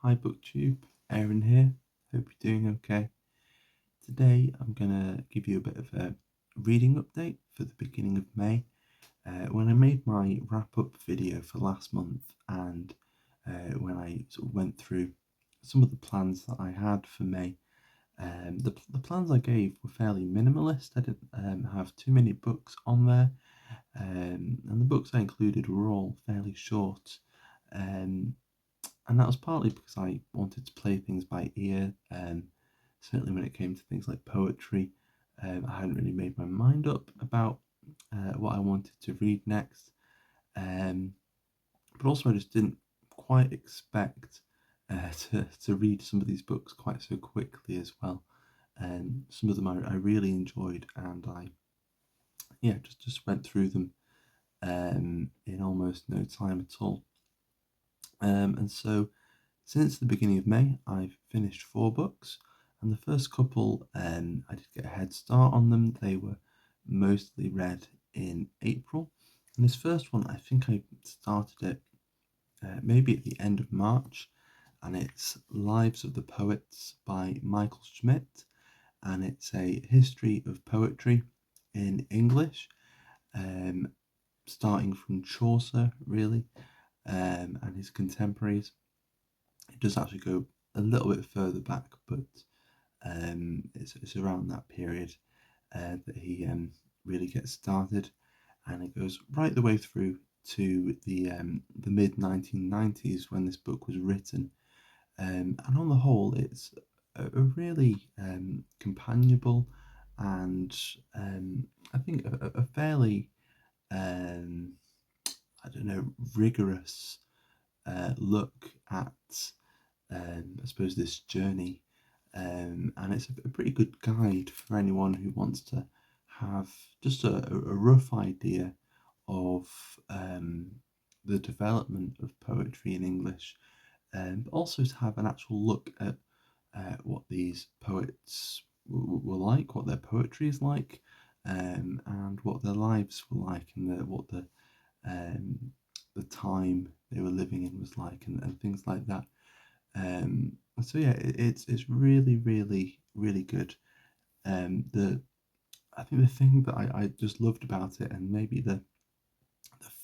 Hi Booktube, Aaron here. Hope you're doing okay. Today I'm gonna give you a bit of a reading update for the beginning of May. When I made my wrap-up video for last month, and when I sort of went through some of the plans that I had for May, the plans I gave were fairly minimalist. I didn't have too many books on there, and the books I included were all fairly short. Um, and that was partly because I wanted to play things by ear. Certainly, when it came to things like poetry, I hadn't really made my mind up about what I wanted to read next. Um, but also, I just didn't quite expect to read some of these books quite so quickly as well. Some of them I really enjoyed, and I just went through them in almost no time at all. And so since the beginning of May, I've finished 4 books, and the first couple, I did get a head start on them. They were mostly read in April, and this first one, I think I started it maybe at the end of March, and it's Lives of the Poets by Michael Schmidt, and it's a history of poetry in English, um, starting from Chaucer, really, and his contemporaries. It does actually go a little bit further back, but it's around that period that he really gets started, and it goes right the way through to the mid 1990s when this book was written. And on the whole, it's a really companionable and I think a fairly I don't know, rigorous look at I suppose this journey, and it's a pretty good guide for anyone who wants to have just a rough idea of the development of poetry in English, but also to have an actual look at what these poets were like, what their poetry is like, and what their lives were like, and what um, the time they were living in was like, and things like that. So yeah, it's really good. The I think the thing that I just loved about it, and maybe the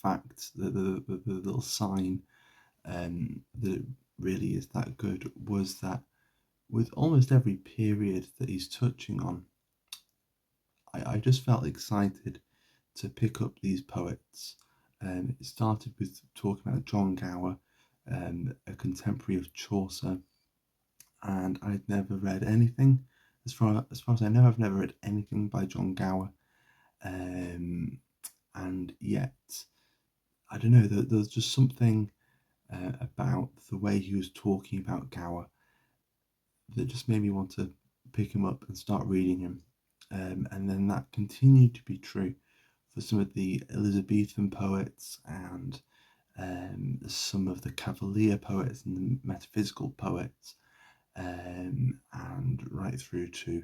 fact that the little sign that it really is that good, was that with almost every period that he's touching on, I just felt excited to pick up these poets. It started with talking about John Gower, a contemporary of Chaucer, and I'd never read anything. As far as I know, I've never read anything by John Gower, and yet I don't know. There's just something about the way he was talking about Gower that just made me want to pick him up and start reading him. And then that continued to be true for some of the Elizabethan poets, and some of the Cavalier poets and the metaphysical poets, and right through to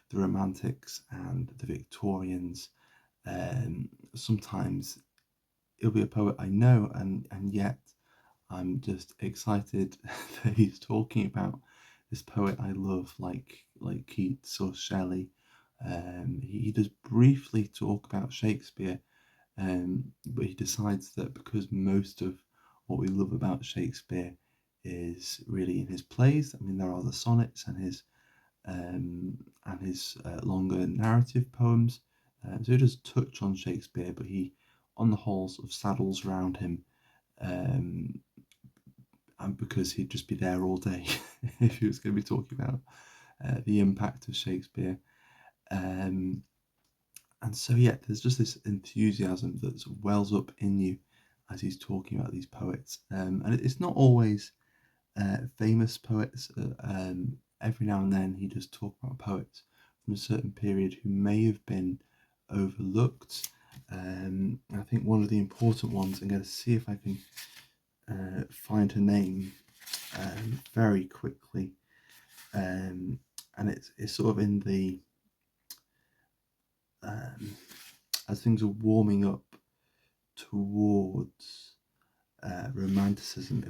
the Romantics and the Victorians. Sometimes it'll be a poet I know, and yet I'm just excited that he's talking about this poet I love, like Keats or Shelley. He does briefly talk about Shakespeare, but he decides that because most of what we love about Shakespeare is really in his plays. I mean, there are the sonnets and his longer narrative poems. So he does touch on Shakespeare, but he, on the whole, sort of saddles around him, um, and because he'd just be there all day if he was going to be talking about the impact of Shakespeare. Um, and so, yeah, there's just this enthusiasm that sort of wells up in you as he's talking about these poets. And it's not always famous poets. Every now and then he does talk about poets from a certain period who may have been overlooked. I think one of the important ones, I'm going to see if I can find her name very quickly. And it's sort of in the as things are warming up towards romanticism.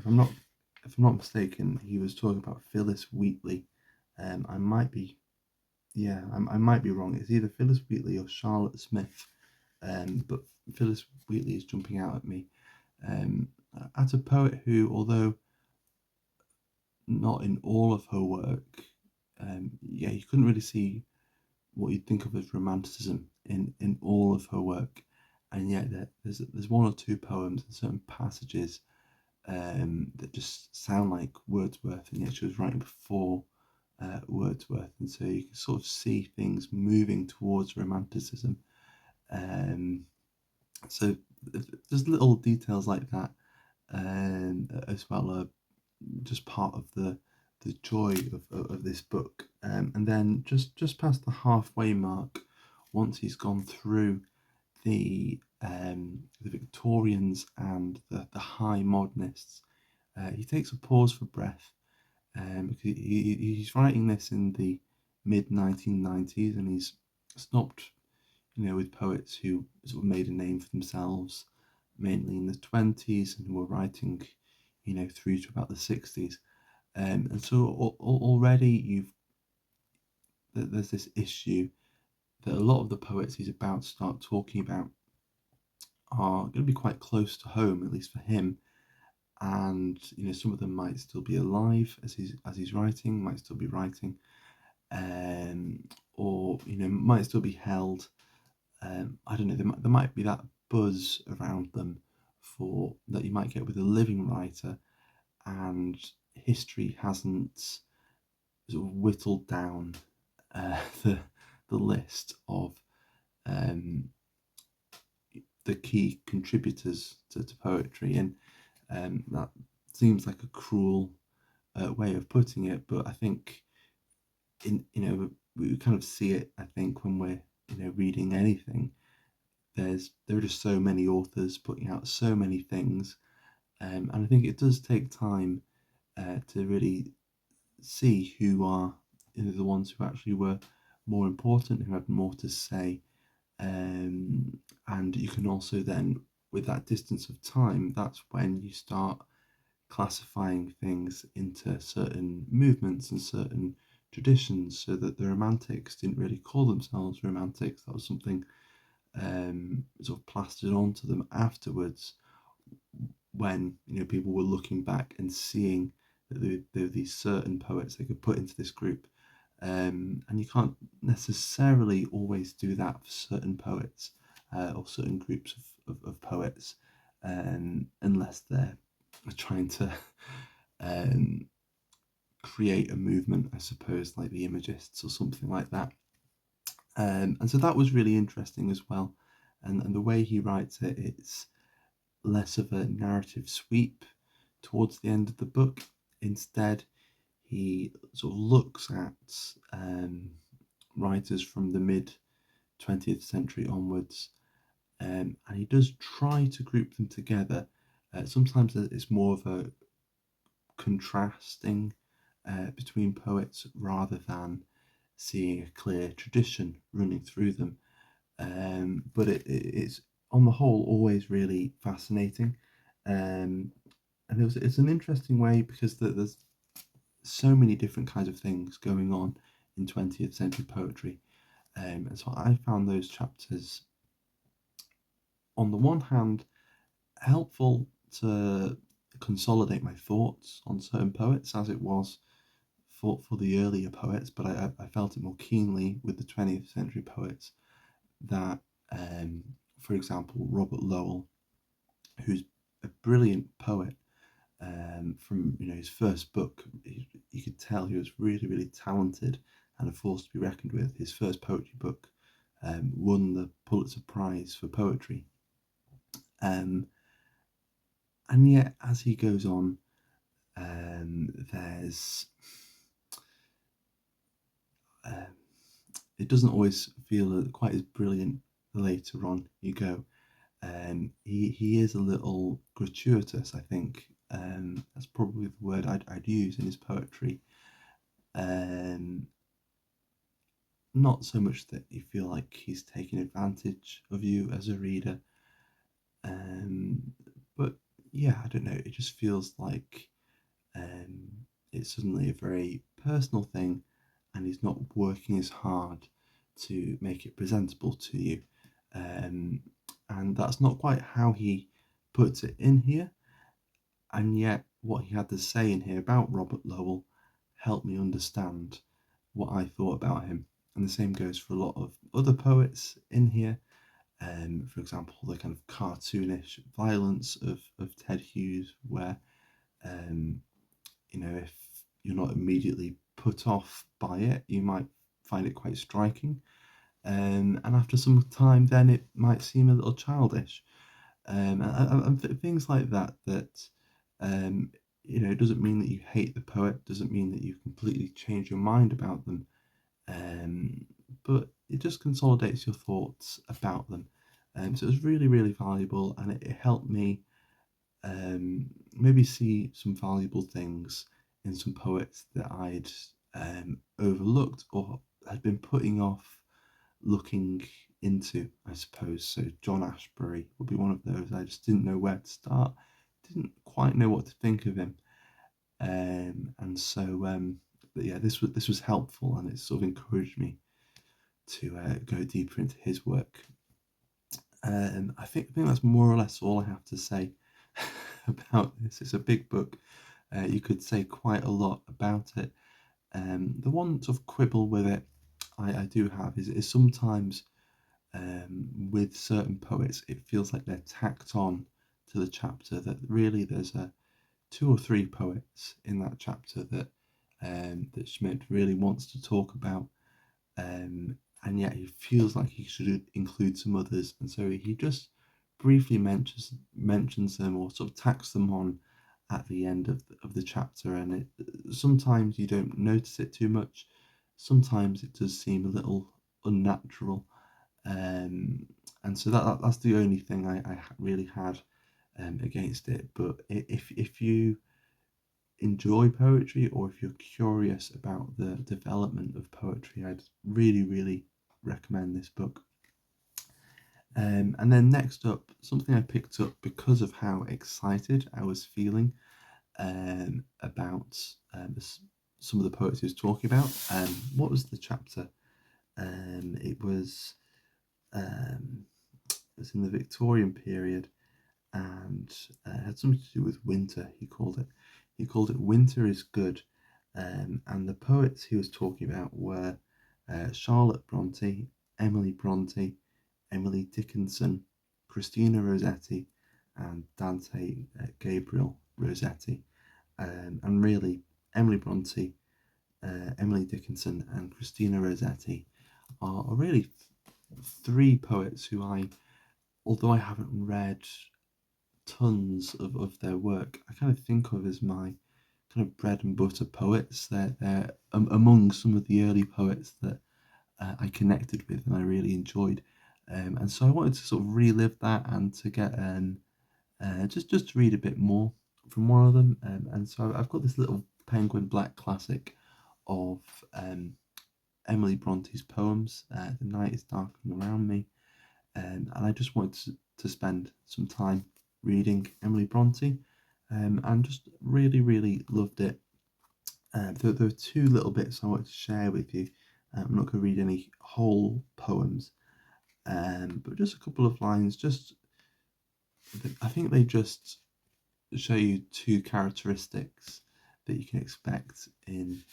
if I'm not mistaken, he was talking about Phyllis Wheatley. I might be, yeah, I might be wrong. It's either Phyllis Wheatley or Charlotte Smith, but Phyllis Wheatley is jumping out at me. At a poet who, although not in all of her work, yeah, you couldn't really see what you'd think of as romanticism in all of her work, and yet there's one or two poems and certain passages that just sound like Wordsworth, and yet she was writing before Wordsworth, and so you can sort of see things moving towards romanticism. Um, so there's little details like that, as well, are just part of the joy of this book. And then just past the halfway mark, once he's gone through the Victorians and the high modernists, he takes a pause for breath, because he's writing this in the mid 1990s, and he's stopped, with poets who sort of made a name for themselves, mainly in the 20s, and who were writing, through to about the 60s. And so already there's this issue that a lot of the poets he's about to start talking about are going to be quite close to home, at least for him. And some of them might still be alive as he's writing, might still be writing, or might still be held. I don't know. There might be that buzz around them for that you might get with a living writer, and history hasn't sort of whittled down the list of the key contributors to poetry, and that seems like a cruel way of putting it, but I think we kind of see it. I think when we're reading anything, there are just so many authors putting out so many things, and I think it does take time to really see who are the ones who actually were more important, who had more to say, and you can also then, with that distance of time, that's when you start classifying things into certain movements and certain traditions, so that the romantics didn't really call themselves romantics. That was something sort of plastered onto them afterwards, when people were looking back and seeing that there were these certain poets they could put into this group. And you can't necessarily always do that for certain poets, or certain groups of poets, unless they're trying to create a movement, I suppose, like the Imagists or something like that. And so that was really interesting as well. And the way he writes it, it's less of a narrative sweep towards the end of the book. Instead, he sort of looks at writers from the mid 20th century onwards, and he does try to group them together. Sometimes it's more of a contrasting between poets rather than seeing a clear tradition running through them. But it's on the whole always really fascinating. And it's an interesting way, because there's so many different kinds of things going on in 20th century poetry. And so I found those chapters, on the one hand, helpful to consolidate my thoughts on certain poets, as it was for the earlier poets, but I felt it more keenly with the 20th century poets, that, for example, Robert Lowell, who's a brilliant poet, from his first book, you could tell he was really, really talented and a force to be reckoned with. His first poetry book won the Pulitzer Prize for poetry, and yet as he goes on, there's it doesn't always feel quite as brilliant the later on you go. He is a little gratuitous, I think. That's probably the word I'd use in his poetry. Not so much that you feel like he's taking advantage of you as a reader, but yeah, I don't know. It just feels like it's suddenly a very personal thing, and he's not working as hard to make it presentable to you. And that's not quite how he puts it in here. And yet, what he had to say in here about Robert Lowell helped me understand what I thought about him. And the same goes for a lot of other poets in here. For example, the kind of cartoonish violence of Ted Hughes, where if you're not immediately put off by it, you might find it quite striking. And after some time, then it might seem a little childish. And things like that, um, it doesn't mean that you hate the poet, doesn't mean that you completely change your mind about them, um, but it just consolidates your thoughts about them. So it's really, really valuable, and it helped me maybe see some valuable things in some poets that I'd overlooked or had been putting off looking into, I suppose. So John Ashbery would be one of those. I just didn't know where to start, didn't quite know what to think of him, and so but yeah, this was helpful, and it sort of encouraged me to go deeper into his work. I think that's more or less all I have to say about this. It's a big book. You could say quite a lot about it. The one sort of quibble with it I do have is sometimes with certain poets, it feels like they're tacked on to the chapter, that really there's two or three poets in that chapter that Schmidt really wants to talk about, and yet he feels like he should include some others, and so he just briefly mentions them, or sort of tacks them on at the end of the chapter, and sometimes you don't notice it too much, sometimes it does seem a little unnatural, and so that's the only thing I really had against it. But if you enjoy poetry, or if you're curious about the development of poetry, I'd really, really recommend this book. And then next up, something I picked up because of how excited I was feeling about some of the poets he was talking about. What was the chapter? It was in the Victorian period, and had something to do with winter. He called it "Winter is Good," and the poets he was talking about were Charlotte Brontë, Emily Brontë, Emily Dickinson, Christina Rossetti, and Dante Gabriel Rossetti. And really, Emily Brontë, Emily Dickinson, and Christina Rossetti are really three poets who although I haven't read tons of their work, I kind of think of as my kind of bread and butter poets. They're among some of the early poets that I connected with and I really enjoyed. And so I wanted to sort of relive that, and to get just to read a bit more from one of them. And so I've got this little Penguin Black classic of Emily Bronte's poems. The night is darkening around me, and I just wanted to spend some time reading Emily Bronte, and just really, really loved it. There are two little bits I want to share with you. I'm not going to read any whole poems, but just a couple of lines. I think they just show you two characteristics that you can expect in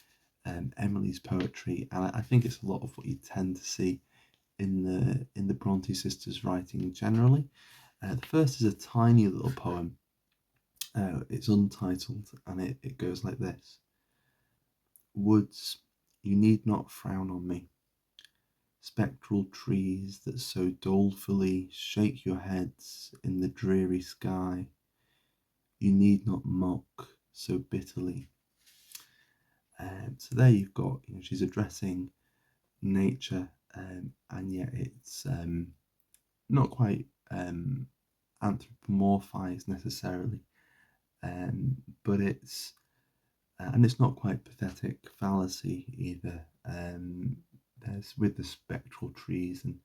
Emily's poetry, and I think it's a lot of what you tend to see in the Bronte sisters' writing generally. The first is a tiny little poem. It's untitled, and it goes like this. Woods, you need not frown on me. Spectral trees that so dolefully shake your heads in the dreary sky, you need not mock so bitterly. So there you've got, she's addressing nature, and yet it's not quite anthropomorphized necessarily, but it's not quite pathetic fallacy either. There's with the spectral trees and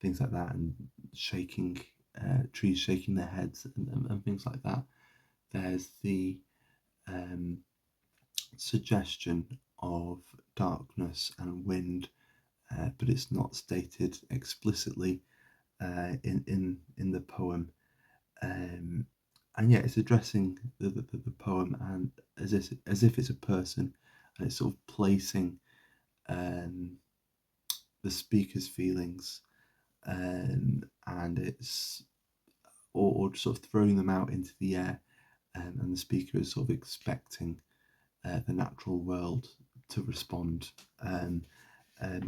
things like that, and shaking trees shaking their heads and things like that. There's the suggestion of darkness and wind, but it's not stated explicitly in the poem. And yet it's addressing the poem and as if it's a person, and it's sort of placing the speaker's feelings, and it's or sort of throwing them out into the air, and the speaker is sort of expecting the natural world to respond.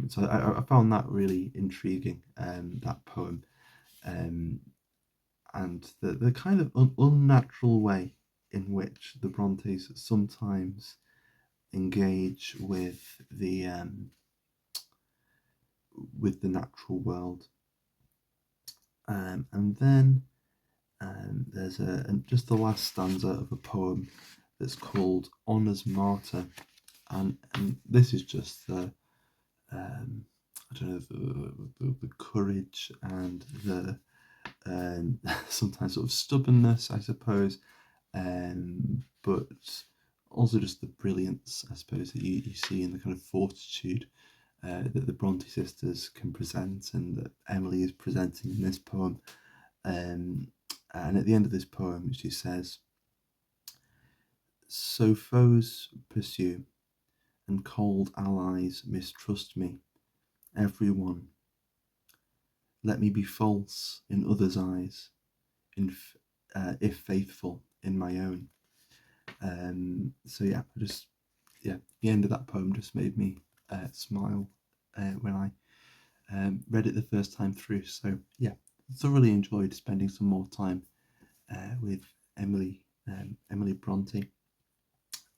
So I found that really intriguing, that poem, and the kind of unnatural way in which the Brontes sometimes engage with the natural world. And then there's just the last stanza of a poem that's called Honour's Martyr, and this is just the I don't know, the courage and the sometimes sort of stubbornness, I suppose, but also just the brilliance, I suppose, that you see in the kind of fortitude that the Bronte sisters can present, and that Emily is presenting in this poem. And at the end of this poem, she says, "So foes pursue, and cold allies mistrust me, every one. Let me be false in others' eyes, if faithful in my own." So yeah, the end of that poem just made me smile when I read it the first time through. So yeah, thoroughly enjoyed spending some more time with Emily Bronte,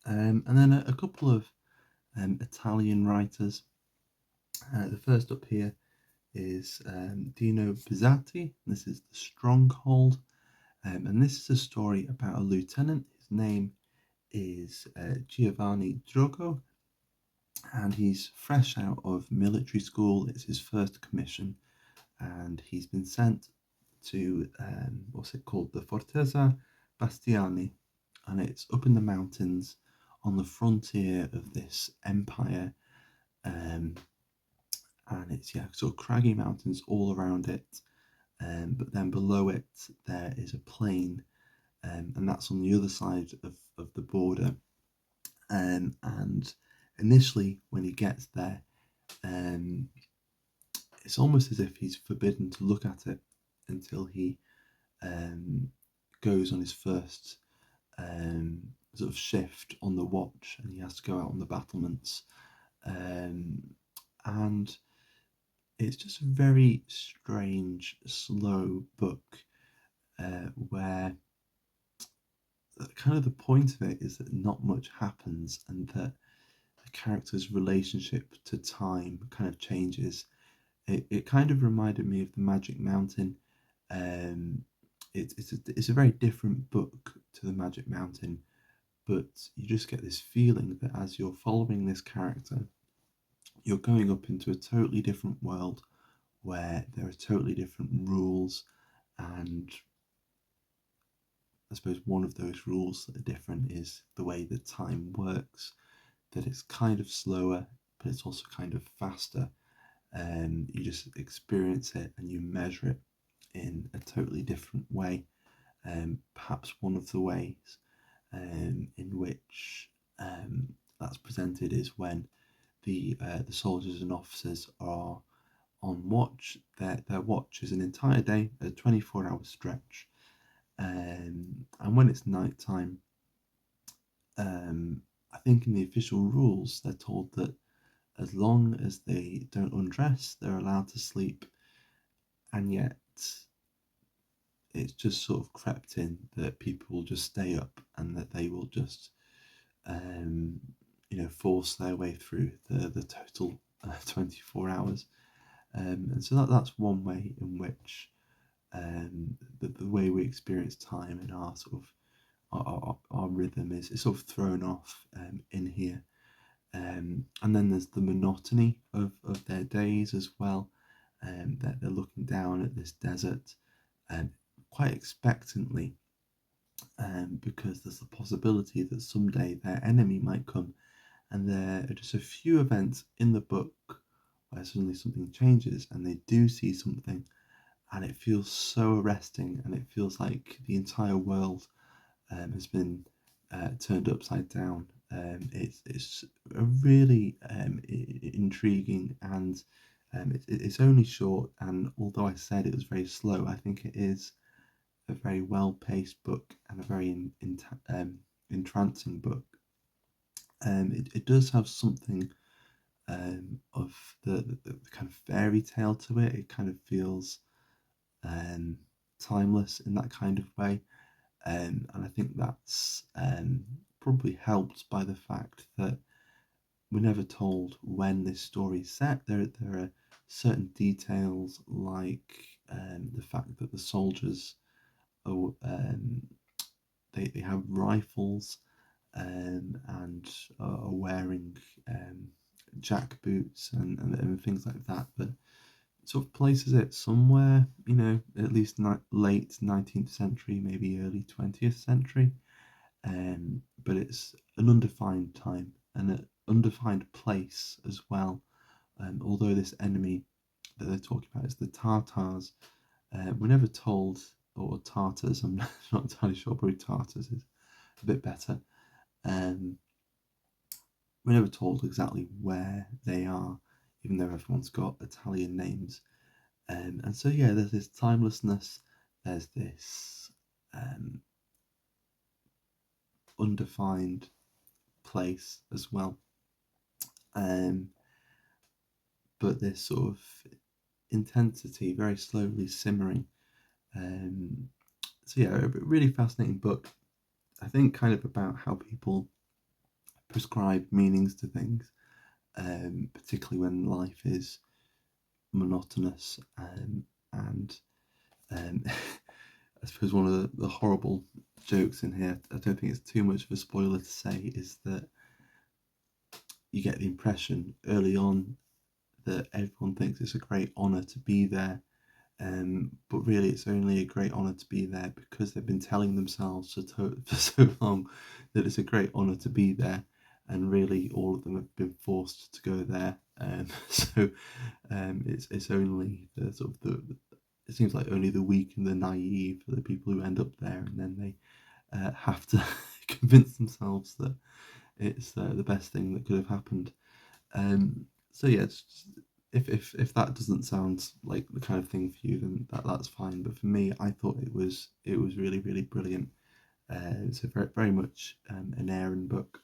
and then a couple of Italian writers. The first up here is Dino Buzzati. This is The Stronghold, and this is a story about a lieutenant. His name is Giovanni Drogo, and he's fresh out of military school. It's his first commission, and he's been sent to what's it called, the Fortezza Bastiani, and it's up in the mountains on the frontier of this empire, and it's sort of craggy mountains all around it, but then below it there is a plain, and that's on the other side of the border, and initially when he gets there, it's almost as if he's forbidden to look at it until he goes on his first sort of shift on the watch, and he has to go out on the battlements, and it's just a very strange, slow book, where kind of the point of it is that not much happens, and that the character's relationship to time kind of changes. It kind of reminded me of the Magic Mountain. It's a very different book to the Magic Mountain, but you just get this feeling that as you're following this character, you're going up into a totally different world where there are totally different rules, and I suppose one of those rules that are different is the way that time works, that it's kind of slower, but it's also kind of faster, and you just experience it and you measure it in a totally different way. Perhaps one of the ways in which that's presented is when the soldiers and officers are on watch. Their watch is an entire day, a 24-hour stretch, and when it's night time, I think in the official rules they're told that as long as they don't undress, they're allowed to sleep, and yet it's just sort of crept in that people will just stay up, and that they will just force their way through the total 24 hours, and so that's one way in which the way we experience time and our sort of our rhythm is sort of thrown off in here. And then there's the monotony of their days as well, that they're looking down at this desert quite expectantly, because there's the possibility that someday their enemy might come and there are just a few events in the book where suddenly something changes and they do see something, and it feels so arresting, and it feels like the entire world has been turned upside down. It's a really intriguing, and it's only short. And although I said it was very slow, I think it is a very well-paced book and a very entrancing book. It does have something of the kind of fairy tale to it. It kind of feels um, timeless in that kind of way. And I think that's probably helped by the fact that we're never told when this story is set. There are certain details, like the fact that the soldiers are, they have rifles, and are wearing jack boots and things like that. But sort of places it somewhere, at least late 19th century, maybe early 20th century. But it's an undefined time and an undefined place as well. Although this enemy that they're talking about is the Tartars, we're never told, or Tartars, I'm not entirely sure, probably Tartars is a bit better. We're never told exactly where they are, even though everyone's got Italian names. And so, yeah, there's this timelessness, there's this undefined place as well. But this sort of intensity, very slowly simmering. So, yeah, a really fascinating book. I think kind of about how people prescribe meanings to things, particularly when life is monotonous. And I suppose one of the horrible jokes in here, I don't think it's too much of a spoiler to say, is that you get the impression early on that everyone thinks it's a great honour to be there, but really it's only a great honour to be there because they've been telling themselves for so long that it's a great honour to be there, and really all of them have been forced to go there. So it's only the sort of it seems like only the weak and the naive are the people who end up there, and then they have to convince themselves that it's the best thing that could have happened. So yeah, if that doesn't sound like the kind of thing for you, then that's fine. But for me, I thought it was really really brilliant. It's a very very much an Aaron book.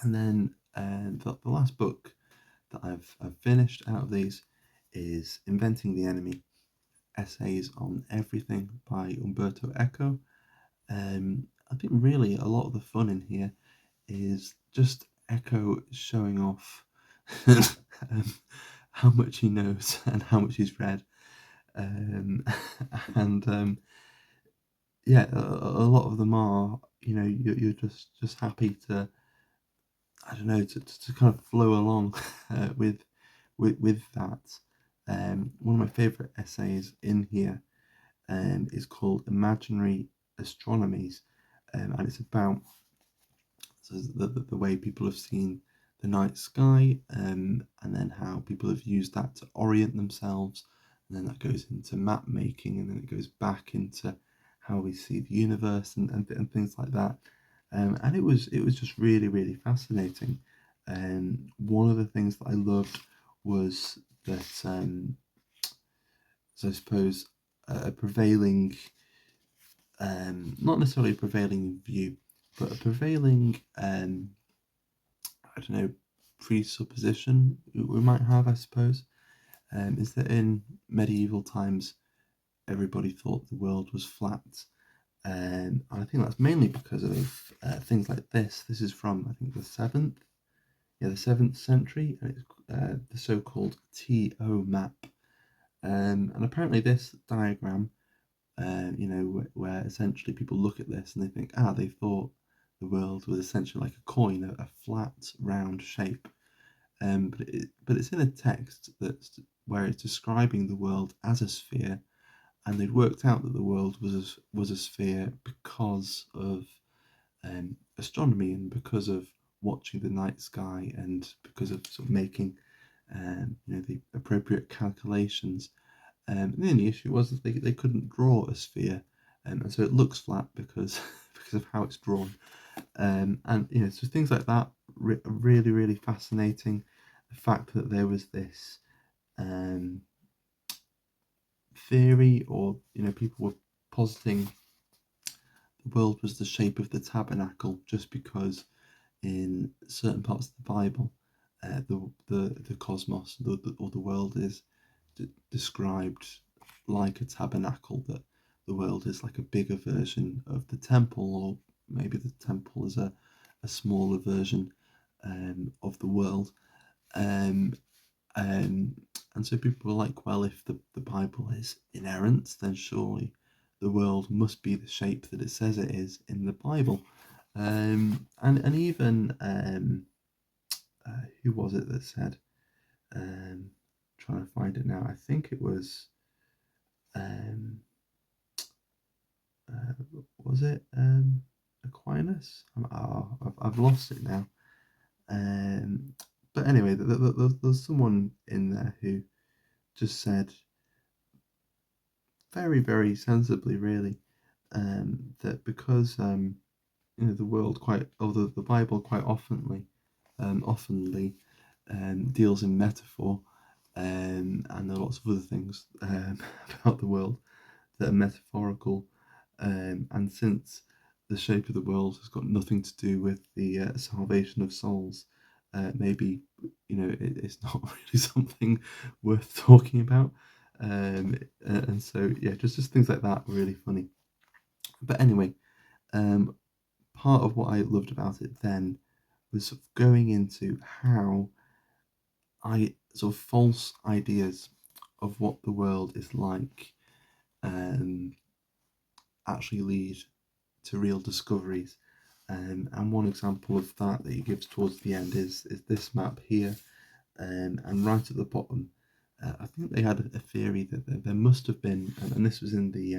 And then the last book that I've finished out of these is Inventing the Enemy: Essays on Everything by Umberto Eco. I think really a lot of the fun in here is just Eco showing off um, how much he knows and how much he's read. Um, and yeah, a lot of them are, you're just happy to, I don't know, to kind of flow along with that. One of my favourite essays in here is called Imaginary Astronomies, and it's about the way people have seen the night sky, and then how people have used that to orient themselves, and then that goes into map making, and then it goes back into how we see the universe and things like that. And it was just really really fascinating. One of the things that I loved was that, so I suppose a prevailing, not necessarily a prevailing view, but a prevailing, I don't know, presupposition we might have, I suppose, is that in medieval times everybody thought the world was flat. And I think that's mainly because of things like this. This is from, I think, the 7th century, and it's the so-called TO map. And apparently this diagram, where essentially people look at this and they think, they thought the world was essentially like a coin, a flat, round shape. But it's in a text where it's describing the world as a sphere, and they'd worked out that the world was a sphere because of astronomy and because of watching the night sky, and because of sort of making the appropriate calculations. And the only issue was that they couldn't draw a sphere, and so it looks flat because because of how it's drawn. And so things like that really, really fascinating. The fact that there was this theory, or people were positing the world was the shape of the tabernacle, just because in certain parts of the Bible, the cosmos, or the world is described like a tabernacle, that the world is like a bigger version of the temple, or maybe the temple is a smaller version of the world. And so people were like, well, if the Bible is inerrant, then surely the world must be the shape that it says it is in the Bible. And even who was it that said? Trying to find it now. I think it was. Was it Aquinas? I've lost it now. But anyway, there's someone in there who just said very, very sensibly, really, that because the world the Bible quite oftenly deals in metaphor, and there are lots of other things about the world that are metaphorical, and since the shape of the world has got nothing to do with the salvation of souls, maybe it's not really something worth talking about. And so yeah, just things like that were really funny. But anyway, part of what I loved about it then was sort of going into how false ideas of what the world is like actually lead to real discoveries. And one example of that he gives towards the end is this map here. And right at the bottom, I think they had a theory that there must have been, and this was in the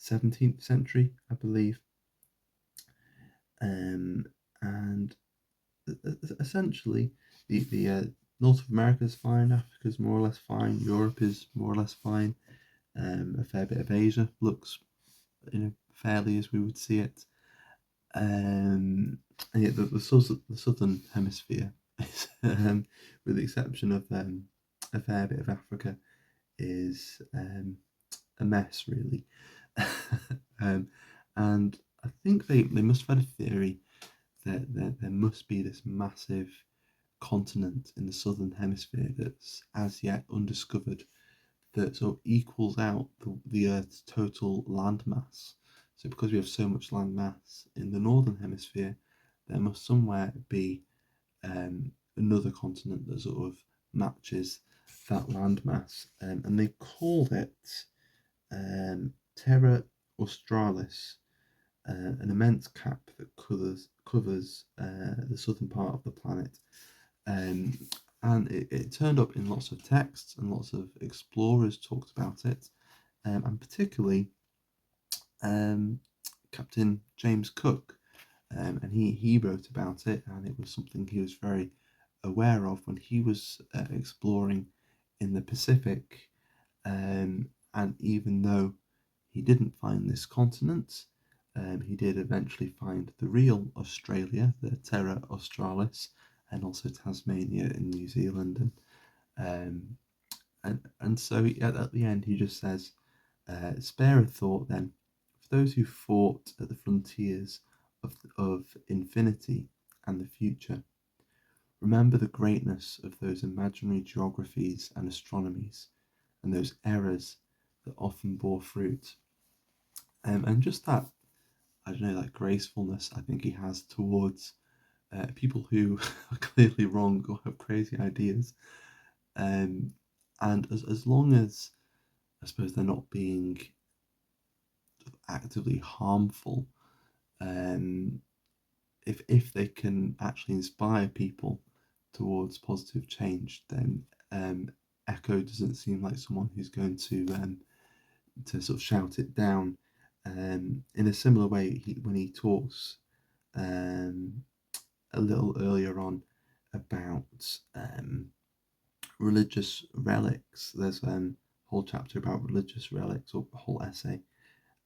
17th century, I believe. And essentially, the North of America is fine, Africa's more or less fine, Europe is more or less fine, a fair bit of Asia looks fairly as we would see it. And yeah, the southern hemisphere, is, with the exception of a fair bit of Africa, is a mess, really. And I think they must have had a theory that there must be this massive continent in the southern hemisphere that's as yet undiscovered, that sort of equals out the Earth's total land mass. So because we have so much land mass in the northern hemisphere, there must somewhere be another continent that sort of matches that land mass. And they called it Terra Australis, an immense cap that covers the southern part of the planet. And it turned up in lots of texts, and lots of explorers talked about it, and particularly Captain James Cook, and he wrote about it, and it was something he was very aware of when he was exploring in the Pacific. And even though he didn't find this continent, he did eventually find the real Australia, the Terra Australis, and also Tasmania in New Zealand. And so at the end he just says, spare a thought then for those who fought at the frontiers of infinity and the future. Remember the greatness of those imaginary geographies and astronomies, and those errors that often bore fruit. And just that, I don't know, that gracefulness I think he has towards people who are clearly wrong or have crazy ideas. And as long as, I suppose, they're not being actively harmful, if they can actually inspire people towards positive change, then Eco doesn't seem like someone who's going to sort of shout it down. In a similar way, when he talks a little earlier on about religious relics. There's a whole chapter about religious relics, or a whole essay,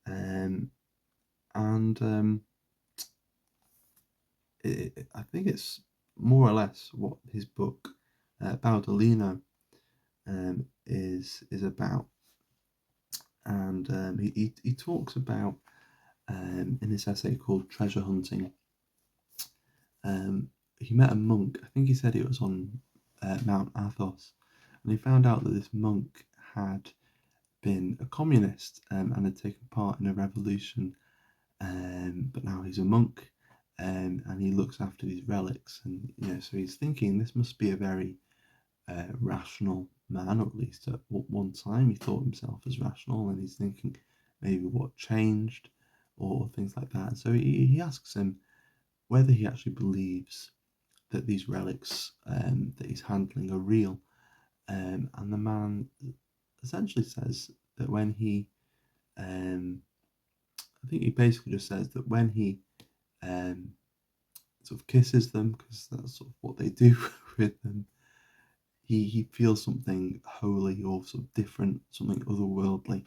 and I think it's more or less what his book Baudolino is about. And he talks about in this essay called Treasure Hunting. He met a monk. I think he said it was on Mount Athos, and he found out that this monk had been a communist and had taken part in a revolution, but now he's a monk, and he looks after these relics. And so he's thinking this must be a very rational man, or at least at one time he thought himself as rational, and he's thinking maybe what changed or things like that. So he asks him whether he actually believes that these relics that he's handling are real, and the man essentially says that when he I think he basically just says that when he sort of kisses them, because that's sort of what they do with them, he feels something holy or sort of different, something otherworldly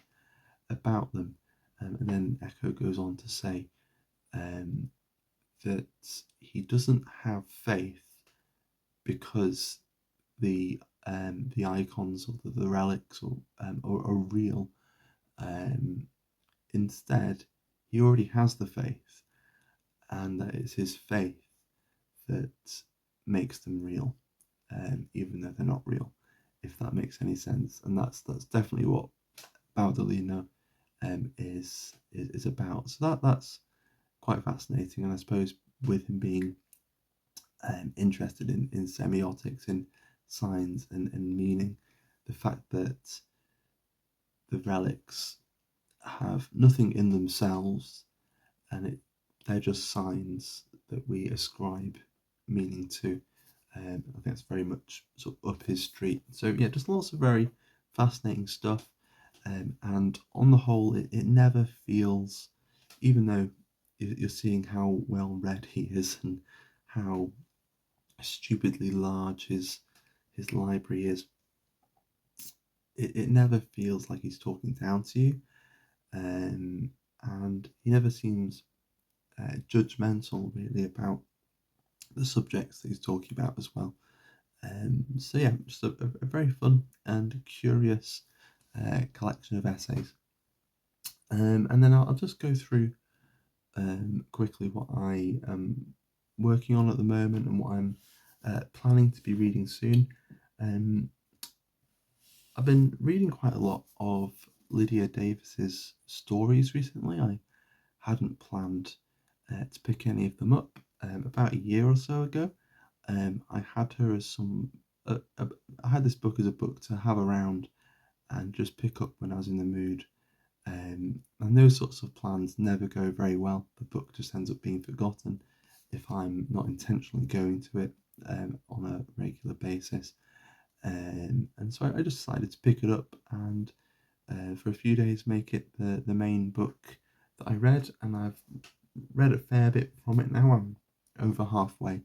about them. And then Eco goes on to say that he doesn't have faith because the icons or the relics are real. Instead, he already has the faith, and that it's his faith that makes them real, even though they're not real, if that makes any sense. And that's definitely what Baudolino is about. So that's quite fascinating, and I suppose with him being interested in semiotics, in signs and meaning, the fact that the relics have nothing in themselves, and they're just signs that we ascribe meaning to. I think that's very much sort of up his street. So yeah, just lots of very fascinating stuff. And on the whole, it never feels, even though you're seeing how well read he is and how stupidly large his library is, it never feels like he's talking down to you, and he never seems judgmental really about the subjects that he's talking about as well. So yeah, just a very fun and curious collection of essays. And then I'll just go through quickly what I am working on at the moment and what I'm planning to be reading soon. I've been reading quite a lot of Lydia Davis's stories recently. I hadn't planned to pick any of them up. About a year or so ago, I had her as I had this book as a book to have around and just pick up when I was in the mood. And those sorts of plans never go very well. The book just ends up being forgotten if I'm not intentionally going to it on a regular basis. And so I just decided to pick it up and for a few days make it the main book that I read. And I've read a fair bit from it now. I'm over halfway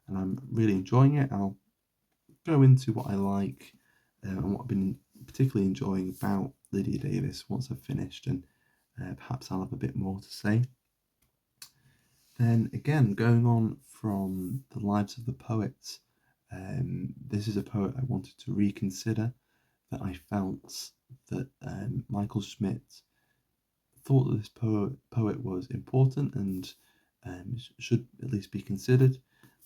and I'm really enjoying it. I'll go into what I like and what I've been particularly enjoying about Lydia Davis once I've finished, and perhaps I'll have a bit more to say. Then again, going on from the lives of the poets, this is a poet I wanted to reconsider, that I felt that Michael Schmidt thought that this poet was important and should at least be considered,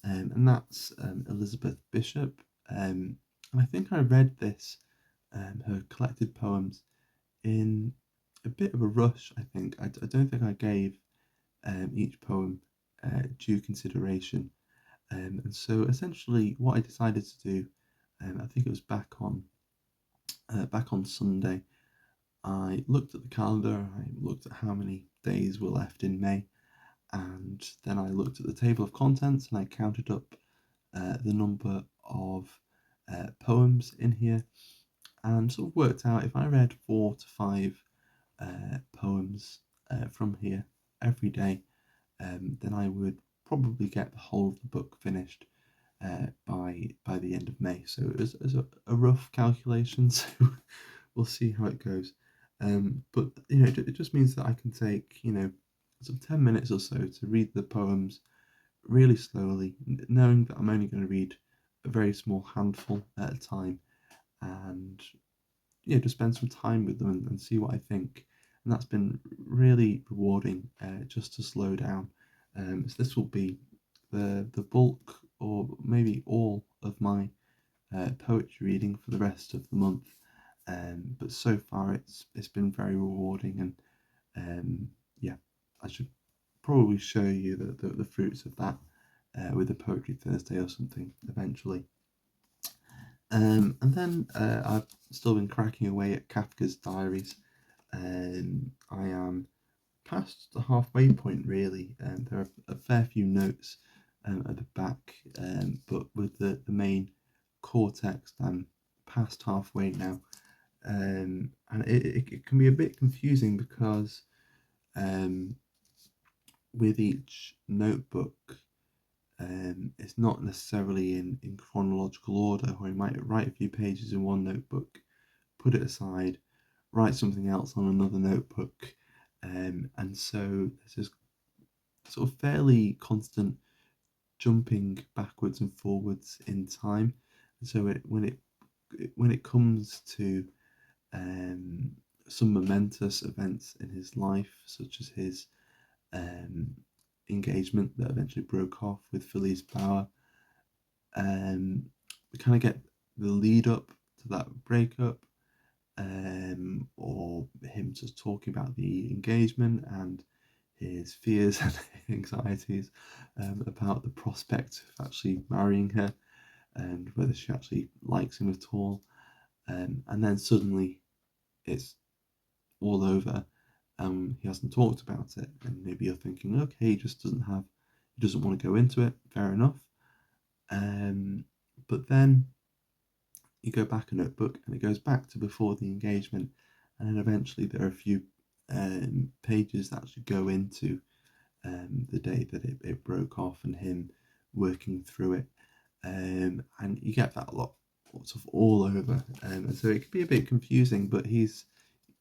and that's Elizabeth Bishop. And I think I read this, her collected poems, in a bit of a rush. I think I don't think I gave each poem due consideration, and so essentially what I decided to do, I think it was back on Sunday, I looked at the calendar, I looked at how many days were left in May, and then I looked at the table of contents and I counted up the number of poems in here, and sort of worked out if I read 4 to 5 poems from here every day, then I would probably get the whole of the book finished by the end of May. So it was a rough calculation, so we'll see how it goes. But it just means that I can take sort of 10 minutes or so to read the poems really slowly, knowing that I'm only going to read a very small handful at a time, and just spend some time with them and see what I think. And that's been really rewarding, just to slow down. So this will be the bulk, or maybe all, of my poetry reading for the rest of the month. But so far it's been very rewarding, and I should probably show you the fruits of that with a Poetry Thursday or something eventually. And then I've still been cracking away at Kafka's Diaries. I am past the halfway point, really. There are a fair few notes at the back, but with the main core text, I'm past halfway now. And it can be a bit confusing because with each notebook, it's not necessarily in chronological order, or you might write a few pages in one notebook, put it aside, write something else on another notebook, and so there's this sort of fairly constant jumping backwards and forwards in time. And so when it comes to some momentous events in his life, such as his engagement that eventually broke off with Felice Bauer, we kind of get the lead up to that breakup, or him just talking about the engagement and his fears and anxieties about the prospect of actually marrying her and whether she actually likes him at all. And then suddenly it's all over. He hasn't talked about it, and maybe you're thinking, okay, he doesn't want to go into it. Fair enough. But then you go back a notebook, and it goes back to before the engagement, and then eventually there are a few pages that actually go into the day that it broke off and him working through it, and you get that a lot, sort of all over, and so it can be a bit confusing. But he's,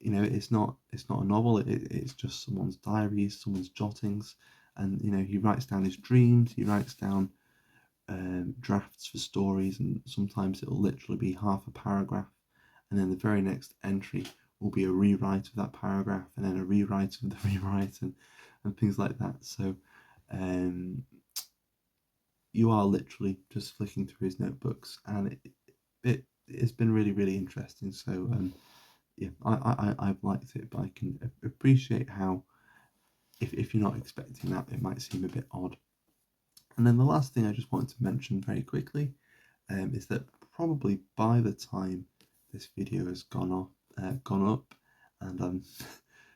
it's not a novel. It's just someone's diaries, someone's jottings, and he writes down his dreams. He writes down drafts for stories, and sometimes it'll literally be half a paragraph, and then the very next entry will be a rewrite of that paragraph, and then a rewrite of the rewrite, and things like that. So you are literally just flicking through his notebooks, and it's been really, really interesting. So I've liked it, but I can appreciate how if you're not expecting that, it might seem a bit odd. And then the last thing I just wanted to mention very quickly is that probably by the time this video has gone up, and I'm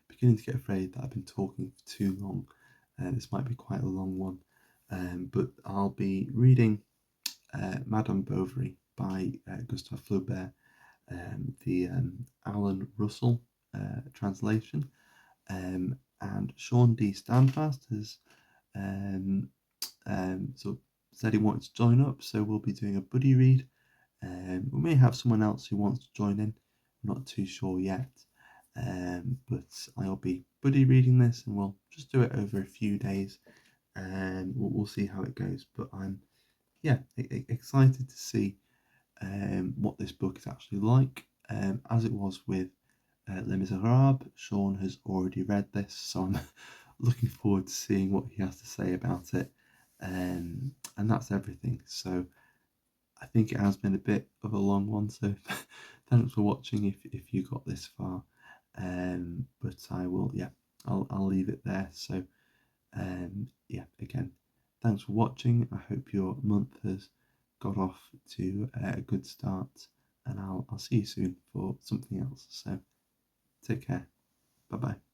beginning to get afraid that I've been talking for too long, this might be quite a long one, but I'll be reading Madame Bovary by Gustave Flaubert, the Alan Russell translation, and Sean D. Standfast has sort of said he wanted to join up, so we'll be doing a buddy read. We may have someone else who wants to join in, I'm not too sure yet, but I'll be buddy reading this, and we'll just do it over a few days, and we'll see how it goes. But I'm excited to see what this book is actually like. As it was with Les Miserables, Sean has already read this, so I'm looking forward to seeing what he has to say about it. And that's everything. So I think it has been a bit of a long one, so thanks for watching if you got this far. But I will, I'll leave it there. So again, thanks for watching. I hope your month has got off to a good start, and I'll see you soon for something else. So take care. Bye bye.